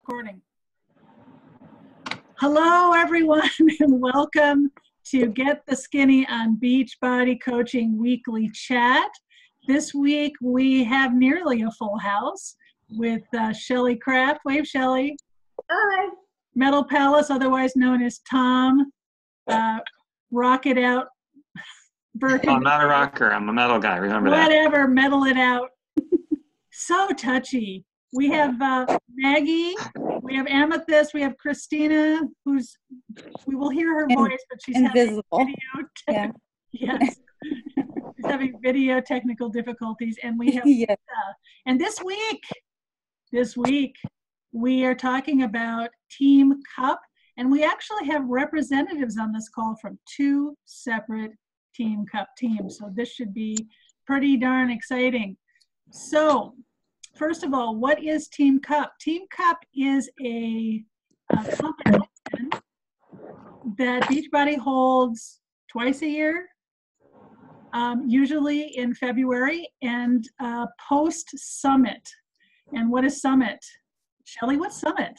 Recording. Hello, everyone, and welcome to Get the Skinny on Beachbody Coaching Weekly Chat. This week, we have nearly a full house with Shelly Kraft. Wave, Shelly. Hi. Metal Palace, otherwise known as Tom. Rock It Out. Well, I'm not a rocker. I'm a metal guy. Remember that. Whatever, metal it out. So touchy. We have Maggie, we have Amethyst, we have Christina, we will hear her voice, but she's invisible. having video yes. She's having video technical difficulties, and we have Yeah. And this week we are talking about Team Cup, and we actually have representatives on this call from two separate Team Cup teams, so this should be pretty darn exciting. So first of all, what is Team Cup? Team Cup is a competition that Beachbody holds twice a year, usually in February, and post-summit. And what is summit? Shelly, what's summit?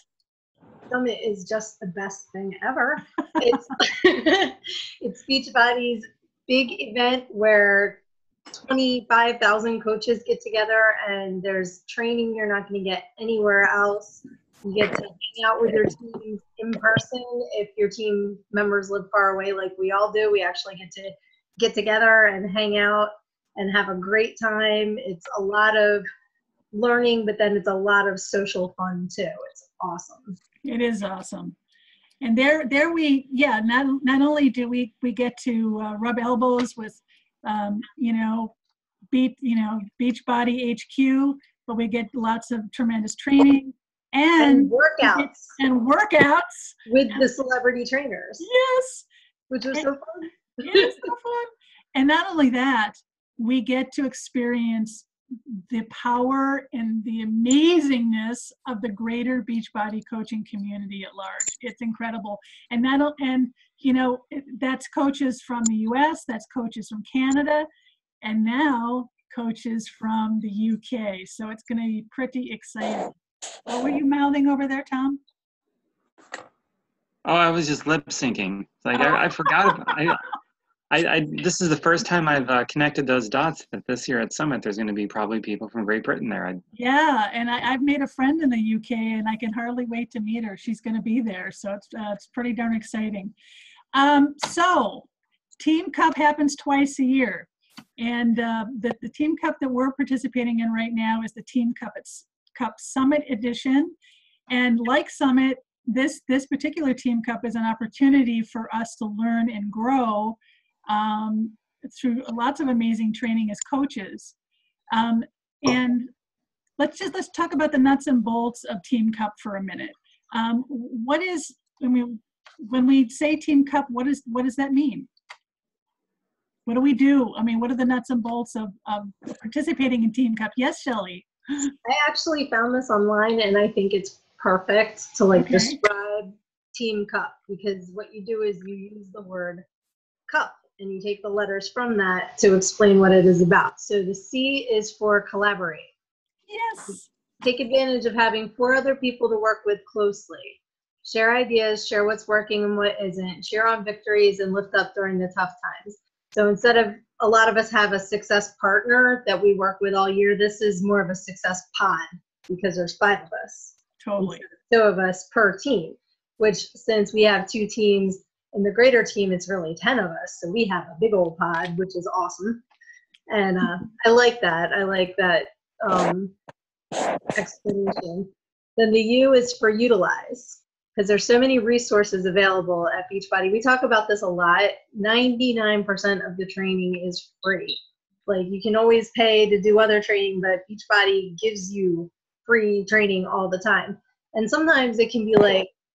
Summit is just the best thing ever. It's it's Beachbody's big event where 25,000 coaches get together, and there's training you're not going to get anywhere else. You get to hang out with your teams in person. If your team members live far away like we all do, we actually get to get together and hang out and have a great time. It's a lot of learning, but then it's a lot of social fun too. It's awesome. It is awesome. And there we, not only do we get to rub elbows with Beachbody HQ, but we get lots of tremendous training and workouts with the celebrity trainers. Yes, which was so fun. It's so fun. And not only that, we get to experience the power and the amazingness of the greater Beachbody coaching community at large. It's incredible. And that's coaches from the US, that's coaches from Canada, and now coaches from the UK. So it's going to be pretty exciting. What were you mouthing over there, Tom? Oh, I was just lip syncing. Like I forgot. This is the first time I've connected those dots. That this year at Summit, there's going to be probably people from Great Britain there. Yeah, and I've made a friend in the UK, and I can hardly wait to meet her. She's going to be there, so it's pretty darn exciting. So, Team Cup happens twice a year, and the Team Cup that we're participating in right now is the Team Cup Summit Edition, and like Summit, this particular Team Cup is an opportunity for us to learn and grow through lots of amazing training as coaches. And let's talk about the nuts and bolts of Team Cup for a minute. When we say Team Cup, what does that mean? What do we do? I mean, what are the nuts and bolts of participating in Team Cup? Yes, Shelly. I actually found this online, and I think it's perfect to describe Team Cup, because what you do is you use the word cup and you take the letters from that to explain what it is about. So the C is for collaborate. Yes. Take advantage of having 4 other people to work with closely. Share ideas, share what's working and what isn't, share on victories, and lift up during the tough times. So instead of a lot of us have a success partner that we work with all year, this is more of a success pod because there's 5 of us. Totally. 2 of us per team, which since we have 2 teams in the greater team, it's really 10 of us. So we have a big old pod, which is awesome. And I like that. I like that explanation. Then the U is for utilize, because there's so many resources available at Beachbody. We talk about this a lot. 99% of the training is free. Like, you can always pay to do other training, but Beachbody gives you free training all the time. And sometimes it can be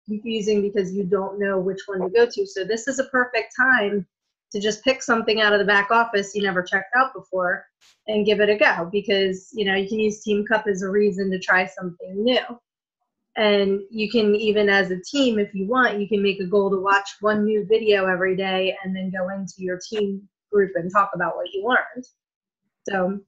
confusing because you don't know which one to go to. So this is a perfect time to just pick something out of the back office you never checked out before and give it a go, because you can use Team Cup as a reason to try something new. And you can, even as a team, if you want, you can make a goal to watch 1 new video every day and then go into your team group and talk about what you learned. So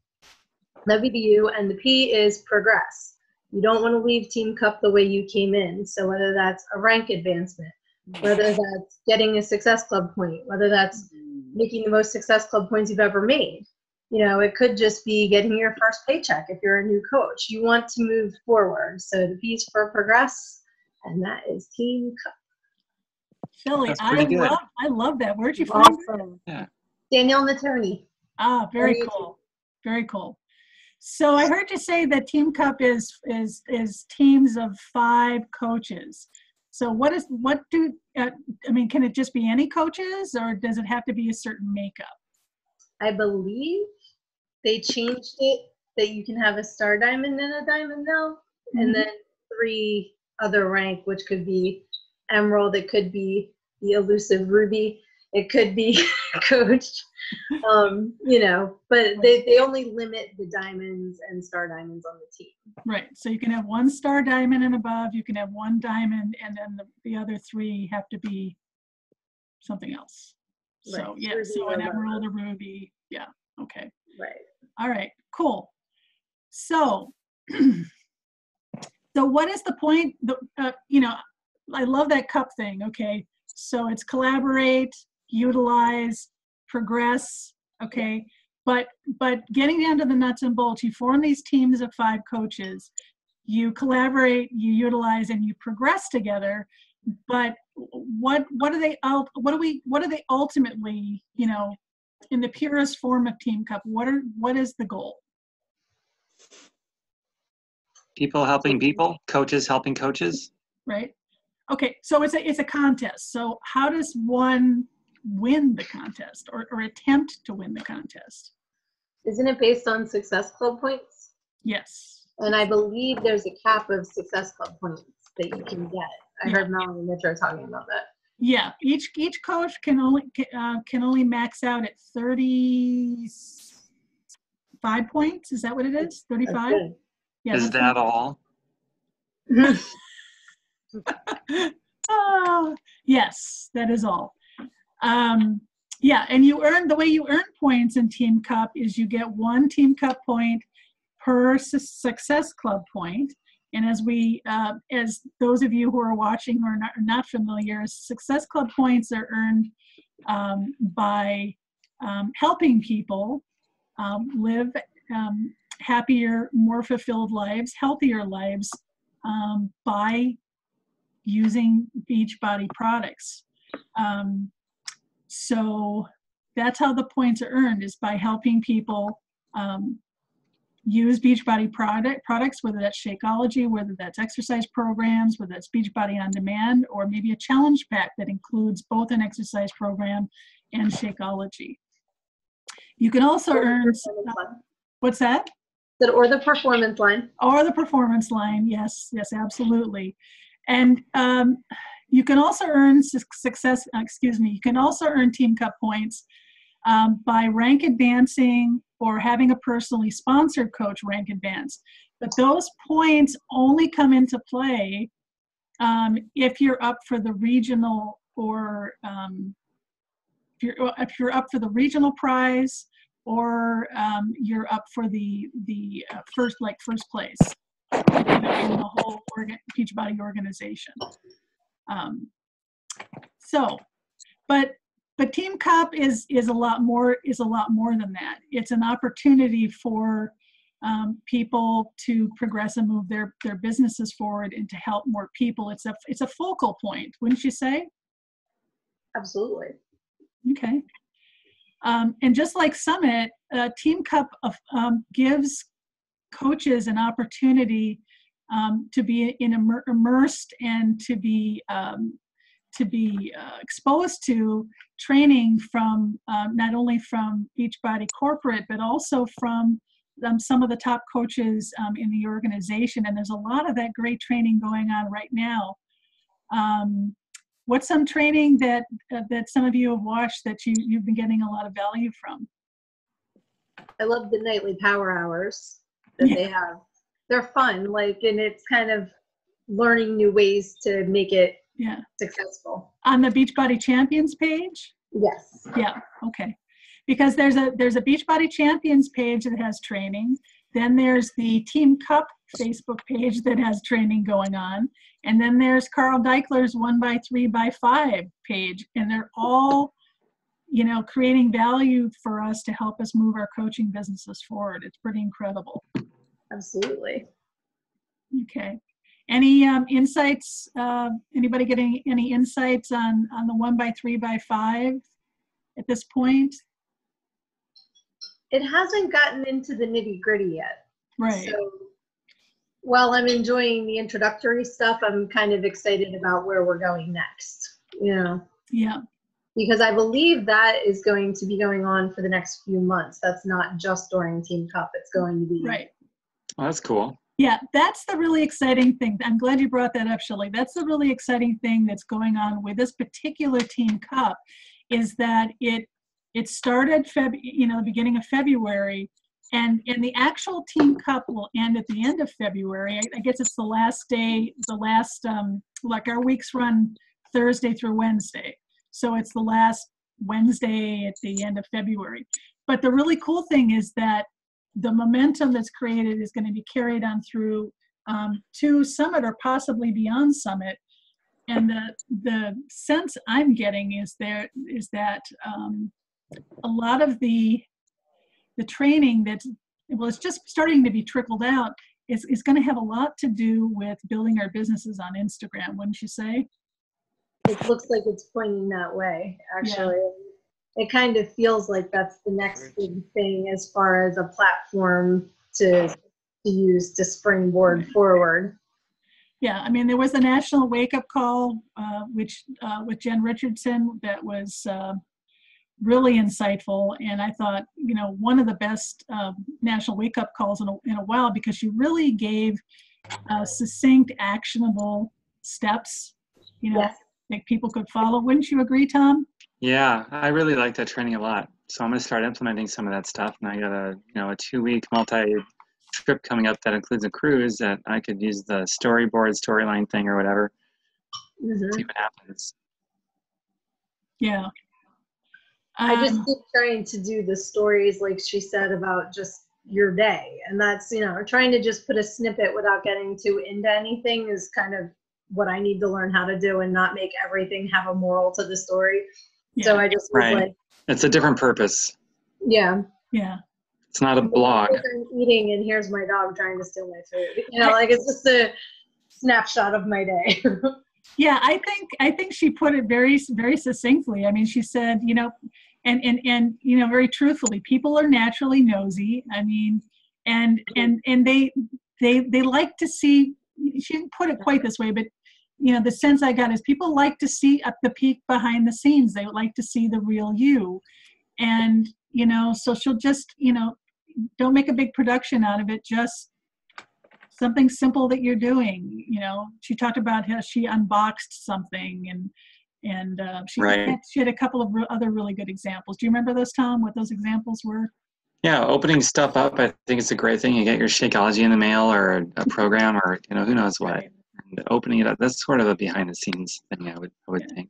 that'd be the U. And the P is progress. You don't want to leave Team Cup the way you came in. So whether that's a rank advancement, whether that's getting a Success Club point, whether that's making the most Success Club points you've ever made. You know, it could just be getting your first paycheck if you're a new coach. You want to move forward. So the P is for progress, and that is Team Cup. Philly, That's pretty good. I love that. Where'd you find that? Awesome. Yeah. Danielle Naterney. Ah, very cool. Very cool. So I heard you say that Team Cup is teams of 5 coaches. So can it just be any coaches, or does it have to be a certain makeup? I believe they changed it that you can have a star diamond and a diamond now, and then 3 other rank, which could be emerald, it could be the elusive ruby, it could be coach, you know, but they only limit the diamonds and star diamonds on the team. Right. So you can have 1 star diamond and above, you can have 1 diamond, and then the other 3 have to be something else. So Right. yeah, so an emerald, a ruby. Yeah. Okay. Right. All right. Cool. So, so what is the point? I love that cup thing. Okay. So it's collaborate, utilize, progress. Okay. But getting down to the nuts and bolts, you form these teams of 5 coaches, you collaborate, you utilize, and you progress together. But what are they ultimately, you know, in the purest form of Team Cup, what is the goal? People helping people, coaches helping coaches. Right. Okay. So it's a contest. So how does one win the contest or attempt to win the contest? Isn't it based on Success Club points? Yes. And I believe there's a cap of Success Club points that you can get. I heard Melanie Mitchell talking about that. Yeah, each coach can only max out at 35 points. Is that what it is? 35? Yeah. Is that all? Yes, that is all. Yeah, and the way you earn points in Team Cup is you get 1 Team Cup point per Success Club point. And as those of you who are watching who are not familiar, Success Club points are earned by helping people live happier, more fulfilled lives, healthier lives by using Beachbody products. So that's how the points are earned, is by helping people use Beachbody products, whether that's Shakeology, whether that's exercise programs, whether that's Beachbody on Demand, or maybe a challenge pack that includes both an exercise program and Shakeology. You can also earn, what's that? Or the performance line. Or the performance line, yes, absolutely. And you can also earn you can also earn Team Cup points by rank advancing or having a personally sponsored coach rank advance. But those points only come into play if you're up for the regional, or if you're up for the regional prize, or you're up for the first place in the whole Beachbody organization. But Team Cup is a lot more than that. It's an opportunity for people to progress and move their businesses forward and to help more people. It's a focal point, wouldn't you say? Absolutely. Okay. And just like Summit, Team Cup gives coaches an opportunity to be immersed and to be exposed to training from not only from Beachbody corporate, but also from some of the top coaches in the organization. And there's a lot of that great training going on right now. What's some training that some of you have watched that you've been getting a lot of value from? I love the nightly power hours that they have. They're fun, and it's kind of learning new ways to make it successful. On the Beachbody Champions page? Yes. Yeah, okay. Because there's a Beachbody Champions page that has training, Then there's the Team Cup Facebook page that has training going on. And then there's Carl Deichler's 1x3x5 page. And they're all, you know, creating value for us to help us move our coaching businesses forward. It's pretty incredible. Absolutely. Okay. Any insights? Anybody getting any insights on the 1x3x5 at this point? It hasn't gotten into the nitty gritty yet. Right. So while I'm enjoying the introductory stuff, I'm kind of excited about where we're going next. You know? Yeah. Because I believe that is going to be going on for the next few months. That's not just during Team Cup. It's going to be. Right. Oh, that's cool. Yeah, that's the really exciting thing. I'm glad you brought that up, Shelley. That's the really exciting thing that's going on with this particular Team Cup, is that it started the beginning of February, and the actual Team Cup will end at the end of February. I guess it's the last day, like our weeks run Thursday through Wednesday. So it's the last Wednesday at the end of February. But the really cool thing is that the momentum that's created is going to be carried on through to Summit or possibly beyond Summit. And the sense I'm getting is that a lot of the training it's just starting to be trickled out is going to have a lot to do with building our businesses on Instagram, wouldn't you say? It looks like it's pointing that way, actually. Yeah. It kind of feels like that's the next big thing as far as a platform to use to springboard forward. Yeah, I mean, there was a national wake-up call, which with Jen Richardson, that was really insightful. And I thought, you know, one of the best national wake-up calls in a while, because she really gave succinct, actionable steps, you know, yes, that people could follow. Wouldn't you agree, Tom? Yeah, I really like that training a lot. So I'm going to start implementing some of that stuff. And I got a 2-week multi-trip coming up that includes a cruise that I could use the storyline thing or whatever. Mm-hmm. See what happens. Yeah. I just keep trying to do the stories, like she said, about just your day. And that's, trying to just put a snippet without getting too into anything is kind of what I need to learn how to do, and not make everything have a moral to the story. Yeah. So I just was like, it's a different purpose. Yeah. Yeah. It's not a blog. I'm eating and here's my dog trying to steal my food. It's just a snapshot of my day. Yeah, I think she put it very, very succinctly. I mean, she said, and very truthfully, people are naturally nosy. I mean, and they like to see. She didn't put it quite this way, but the sense I got is people like to see up the peek behind the scenes. They would like to see the real you, and so she'll just don't make a big production out of it. Just something simple that you're doing. She talked about how she unboxed something, and she had a couple of other really good examples. Do you remember those, Tom? What those examples were? Yeah, opening stuff up. I think it's a great thing. You get your Shakeology in the mail or a program or who knows what. Right. And opening it up. That's sort of a behind the scenes thing. I would think.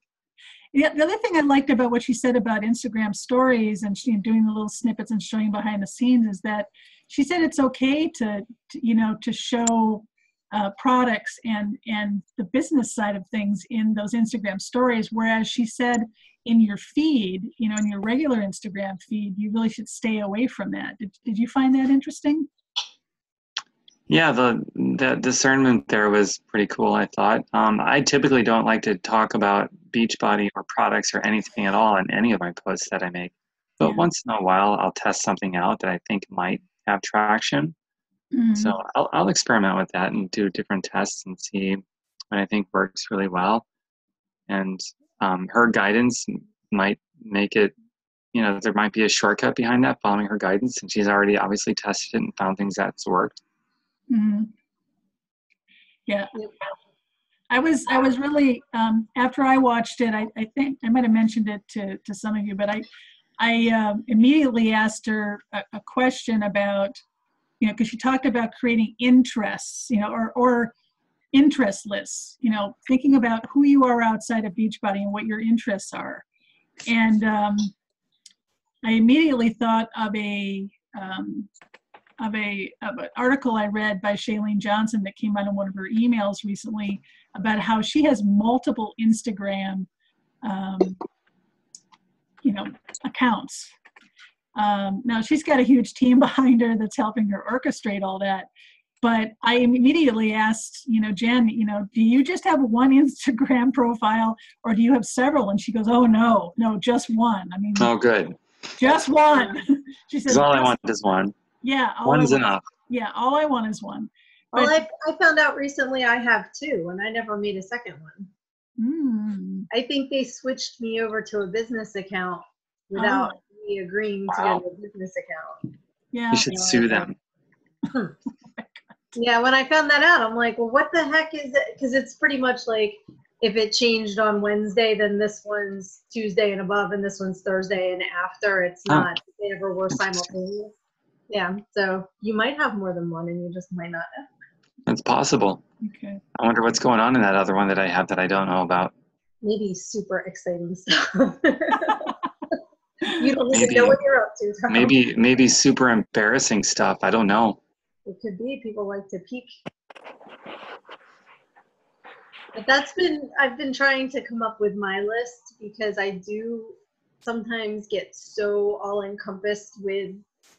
Yeah, the other thing I liked about what she said about Instagram stories and she doing the little snippets and showing behind the scenes is that she said it's okay to show products and the business side of things in those Instagram stories, whereas she said in your feed, in your regular Instagram feed, you really should stay away from that. Did you find that interesting? Yeah, the discernment there was pretty cool, I thought. I typically don't like to talk about Beachbody or products or anything at all in any of my posts that I make. But once in a while, I'll test something out that I think might have traction. Mm-hmm. So I'll experiment with that and do different tests and see what I think works really well. And her guidance might make it, there might be a shortcut behind that, following her guidance. And she's already obviously tested it and found things that's worked. Mm-hmm. Yeah. I was really, after I watched it, I think I might have mentioned it to some of you, but I immediately asked her a question about, because she talked about creating interests, or interest lists, thinking about who you are outside of Beachbody and what your interests are. And I immediately thought of an article I read by Shailene Johnson that came out in one of her emails recently about how she has multiple Instagram, accounts. Now she's got a huge team behind her that's helping her orchestrate all that. But I immediately asked, Jen, do you just have one Instagram profile or do you have several? And she goes, oh, no, just one. I mean, oh, good. Just one. She said, all I want is one. Yeah. One's enough. Yeah. All I want is one. Well, I found out recently I have two, and I never made a second one. I think they switched me over to a business account without me agreeing to get a business account. Yeah. You should sue them. Yeah, when I found that out, I'm like, well, what the heck is it? Because it's pretty much like if it changed on Wednesday, then this one's Tuesday and above, and this one's Thursday and after. It's not. They ever were simultaneous. Yeah, so you might have more than one, and you just might not know. It's possible. Okay. I wonder what's going on in that other one that I have that I don't know about. Maybe super exciting stuff. You don't even know what you're up to. Tom. Maybe super embarrassing stuff. I don't know. It could be. People like to peek. But I've been trying to come up with my list because I do sometimes get so all encompassed with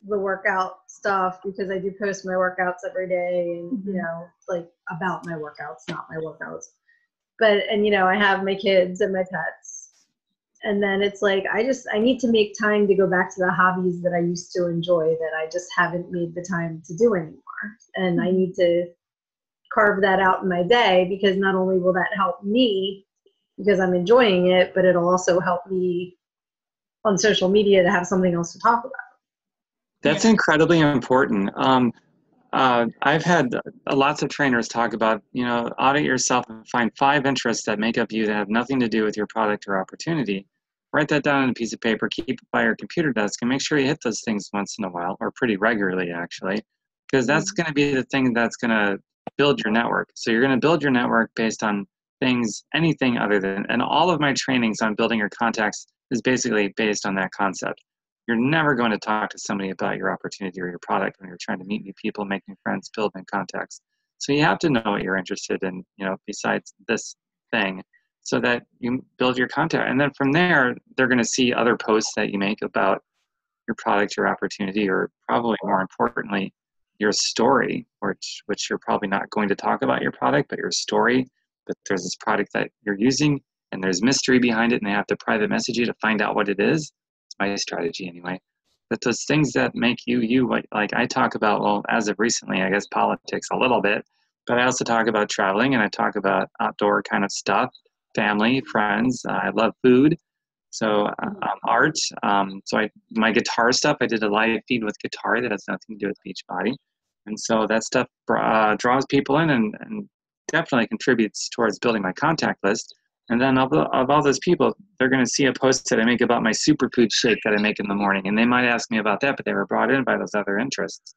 the workout stuff because I do post my workouts every day and, like about my workouts, not my workouts. But, and, I have my kids and my pets. And then it's like, I need to make time to go back to the hobbies that I used to enjoy that I just haven't made the time to do anymore. And I need to carve that out in my day because not only will that help me because I'm enjoying it, but it'll also help me on social media to have something else to talk about. That's incredibly important. I've had lots of trainers talk about, audit yourself and find 5 interests that make up you that have nothing to do with your product or opportunity. Write that down on a piece of paper, keep it by your computer desk, and make sure you hit those things once in a while, or pretty regularly actually, because that's going to be the thing that's going to build your network. So you're going to build your network based on anything other than, and all of my trainings on building your contacts is basically based on that concept. You're never going to talk to somebody about your opportunity or your product when you're trying to meet new people, make new friends, build new contacts. So you have to know what you're interested in, besides this thing, so that you build your contact. And then from there, they're going to see other posts that you make about your product, your opportunity, or probably more importantly, your story, which you're probably not going to talk about your product, but your story. But there's this product that you're using, and there's mystery behind it, and they have to private message you to find out what it is. My strategy anyway. But those things that make you, like I talk about, well, as of recently, I guess politics a little bit, but I also talk about traveling and I talk about outdoor kind of stuff, family, friends. I love food. So art. So my guitar stuff, I did a live feed with guitar that has nothing to do with Beachbody. And so that stuff draws people in and definitely contributes towards building my contact list. And then of all those people, they're going to see a post that I make about my superfood shake that I make in the morning. And they might ask me about that, but they were brought in by those other interests.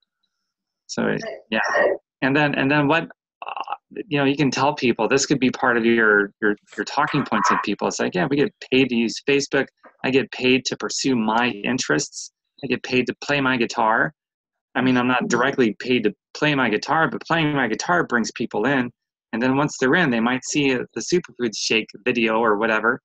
So, yeah. And then what, you can tell people, this could be part of your talking points with people. It's like, yeah, we get paid to use Facebook. I get paid to pursue my interests. I get paid to play my guitar. I mean, I'm not directly paid to play my guitar, but playing my guitar brings people in. And then once they're in, they might see the Superfoods Shake video or whatever.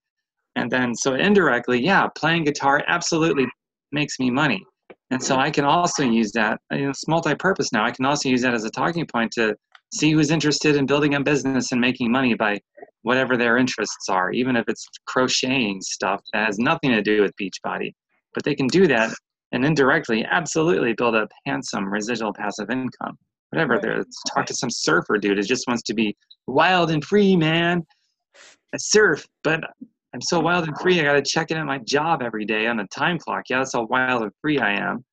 And then, so indirectly, yeah, playing guitar absolutely makes me money. And so I can also use that, it's multi-purpose now. I can also use that as a talking point to see who's interested in building a business and making money by whatever their interests are, even if it's crocheting stuff that has nothing to do with Beachbody. But they can do that and indirectly absolutely build up handsome residual passive income. Whatever, talk to some surfer dude who just wants to be wild and free, man. I surf, but I'm so wild and free, I got to check in at my job every day on a time clock. Yeah, that's how wild and free I am.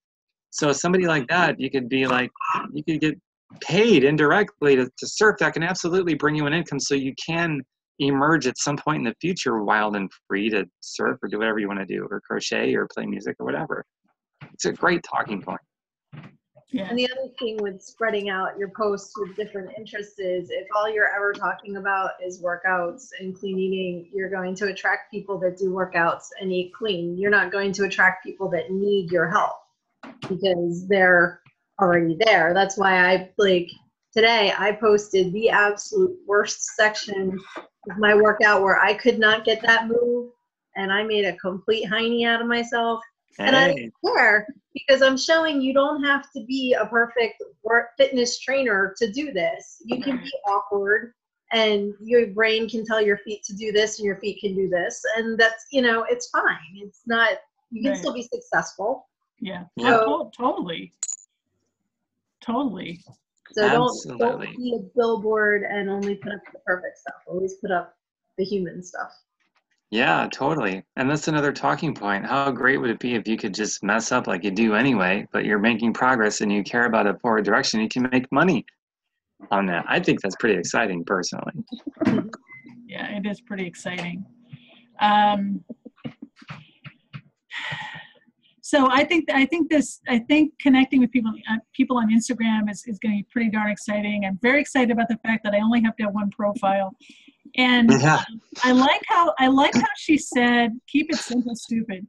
So somebody like that, you could get paid indirectly to surf. That can absolutely bring you an income so you can emerge at some point in the future wild and free to surf or do whatever you want to do, or crochet or play music or whatever. It's a great talking point. Yeah. And the other thing with spreading out your posts with different interests is if all you're ever talking about is workouts and clean eating, you're going to attract people that do workouts and eat clean. You're not going to attract people that need your help because they're already there. That's why I like today I posted the absolute worst section of my workout where I could not get that move and I made a complete hiney out of myself. And I Hey, don't care because I'm showing you don't have to be a perfect fitness trainer to do this. You can be awkward and your brain can tell your feet to do this and your feet can do this. And that's, it's fine. It's not, you can still be successful. Yeah. Yeah. Totally. Totally. So Absolutely. don't be a billboard and only put up the perfect stuff. Always put up the human stuff. Yeah, totally. And that's another talking point. How great would it be if you could just mess up like you do anyway, but you're making progress and you care about a forward direction, you can make money on that. I think that's pretty exciting personally. Yeah, it is pretty exciting. So I think connecting with people on Instagram is going to be pretty darn exciting. I'm very excited about the fact that I only have to have one profile. And Yeah. I like how she said, keep it simple, stupid.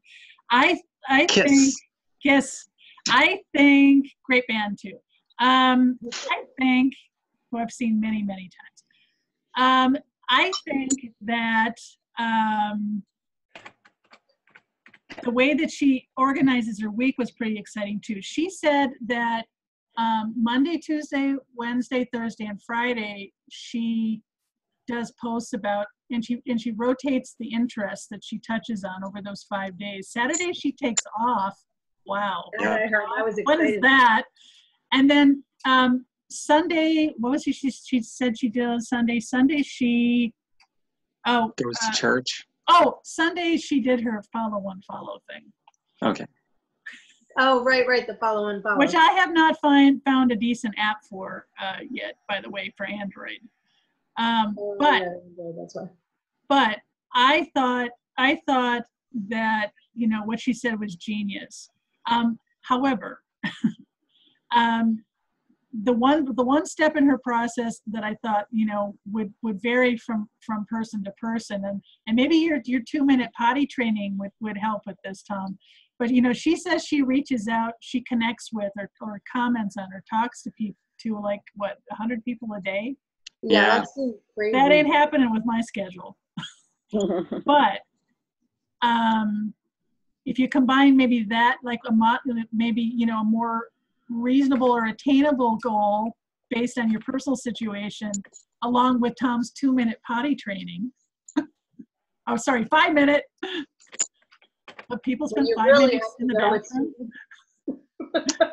I Kiss. think Kiss. I think great band too. I think who I've seen many times. I think that the way that she organizes her week was pretty exciting too. She said that Monday, Tuesday, Wednesday, Thursday, and Friday she does posts about, and she rotates the interests that she touches on over those 5 days. Saturday she takes off. Wow. Yeah. I heard. I was excited. What is that? And then Sunday, what was she said she did on Sunday? Sunday she goes to church. Oh, Sunday she did her follow thing. Okay. Oh, right, the follow and follow. Which I have not found a decent app for yet, by the way, for Android. That's why. But I thought that what she said was genius. However, the one step in her process that I thought would vary from person to person, and maybe your 2-minute potty training would help with this, Tom. But she says she reaches out, she connects with or comments on or talks to people, to like 100 people a day. Yeah, that seems crazy. That ain't happening with my schedule. But if you combine maybe that, like a more reasonable or attainable goal based on your personal situation, along with Tom's 2-minute potty training. 5-minute. But people spend 5 minutes in the bathroom.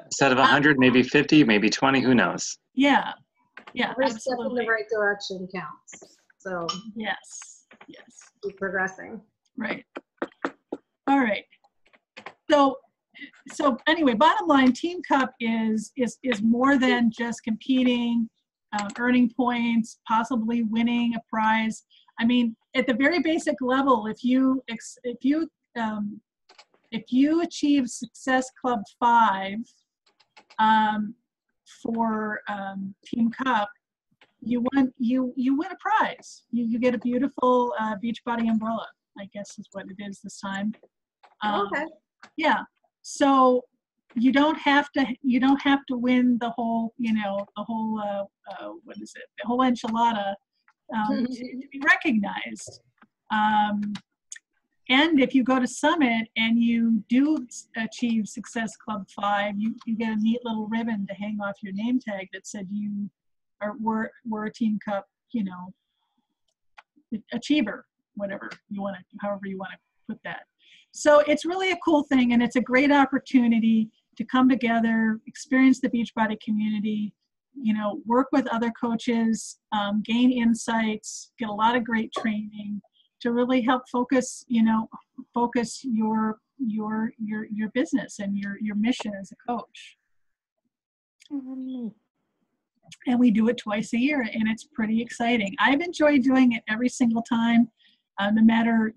Instead of 100, maybe 50, maybe 20, who knows? Yeah, Every absolutely. step in the right direction counts. So yes. keep progressing. Right. All right. So anyway, bottom line, Team Cup is more than just competing, earning points, possibly winning a prize. I mean, at the very basic level, if you achieve Success Club 5 for Team Cup, you win a prize. You get a beautiful Beachbody umbrella, I guess is what it is this time. Okay. Yeah. So you don't have to win the whole what is it, the whole enchilada to be recognized. And if you go to Summit and you do achieve Success Club 5, you get a neat little ribbon to hang off your name tag that said you were a Team Cup, achiever, however you want to put that. So it's really a cool thing, and it's a great opportunity to come together, experience the Beachbody community, work with other coaches, gain insights, get a lot of great training to really help focus your business and your mission as a coach. And we do it twice a year, and it's pretty exciting. I've enjoyed doing it every single time, no matter,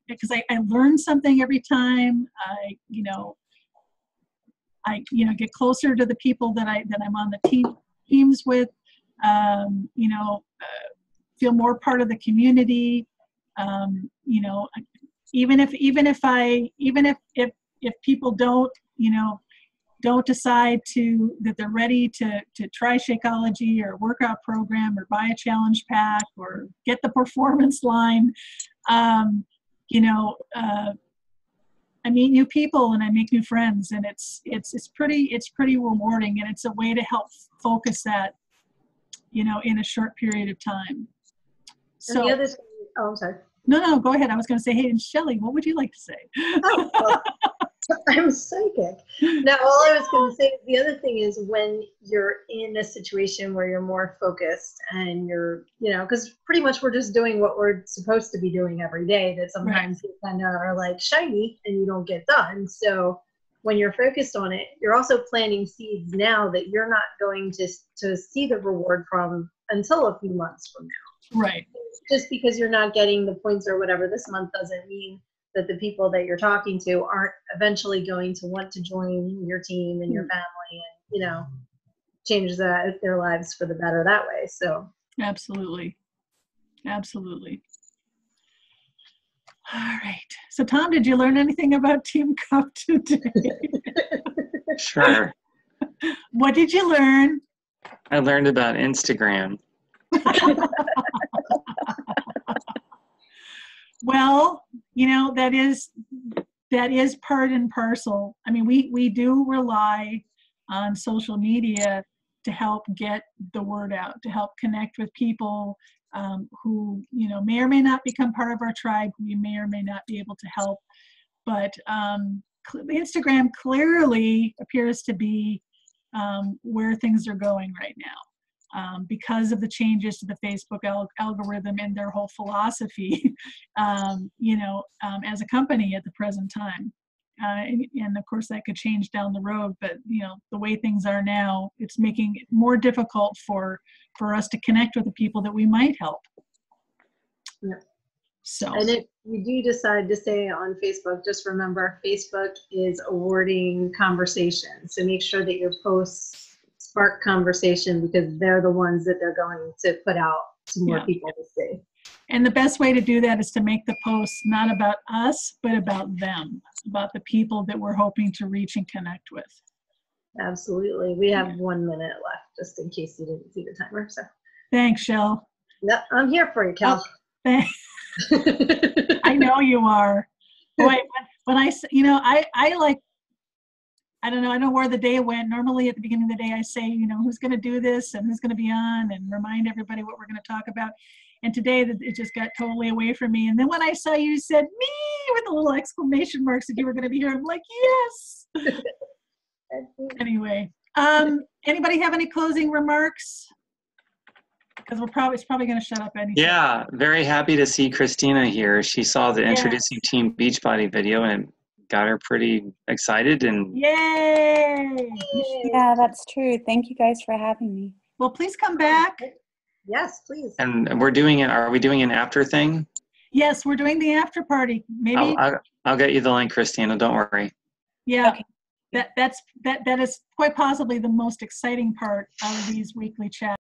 because I learn something every time. I get closer to the people that I'm on the teams with, feel more part of the community. Even if people don't, don't decide that they're ready to try Shakeology or workout program or buy a challenge pack or get the performance line, I meet new people and I make new friends, and it's pretty rewarding, and it's a way to help focus that, in a short period of time. So and the other thing, oh, I'm sorry. No, go ahead. I was going to say, hey, and Shelley, what would you like to say? Oh, well, I'm psychic. No, all I was going to say, the other thing is when you're in a situation where you're more focused and you're, because pretty much we're just doing what we're supposed to be doing every day, that sometimes you kind of are like shiny and you don't get done. So when you're focused on it, you're also planting seeds now that you're not going to see the reward from until a few months from now. Right. Just because you're not getting the points or whatever this month doesn't mean that the people that you're talking to aren't eventually going to want to join your team and your family and, change their lives for the better that way. So absolutely. All right. So Tom, did you learn anything about Team Cup today? Sure. What did you learn? I learned about Instagram. Well, that is part and parcel. I mean, we do rely on social media to help get the word out, to help connect with people who, may or may not become part of our tribe, who we may or may not be able to help. But Instagram clearly appears to be where things are going right now. Because of the changes to the Facebook algorithm and their whole philosophy, as a company at the present time. And of course that could change down the road, but the way things are now, it's making it more difficult for us to connect with the people that we might help. Yeah. So. And if you do decide to stay on Facebook, just remember Facebook is awarding conversations. So make sure that your posts spark conversation, because they're the ones that they're going to put out to more people to see. And the best way to do that is to make the posts not about us, but about them, about the people that we're hoping to reach and connect with. Absolutely. We have 1 minute left, just in case you didn't see the timer. So thanks, Shell. No, I'm here for you, Cal. Oh, I know you are. Boy, when I like, I don't know where the day went. Normally at the beginning of the day, I say, who's going to do this and who's going to be on, and remind everybody what we're going to talk about. And today it just got totally away from me. And then when I saw you said me with the little exclamation marks that you were going to be here, I'm like, yes. Anyway, anybody have any closing remarks? Because it's probably going to shut up anything. Yeah, very happy to see Christina here. She saw the Introducing Team Beachbody video and it got her pretty excited. And yay! Yeah, that's true. Thank you guys for having me. Well, please come back. Yes, please. And we're doing it. Are we doing an after thing? Yes, we're doing the after party. Maybe I'll get you the link, Christina. Don't worry. Yeah. Okay. That is quite possibly the most exciting part of these weekly chats.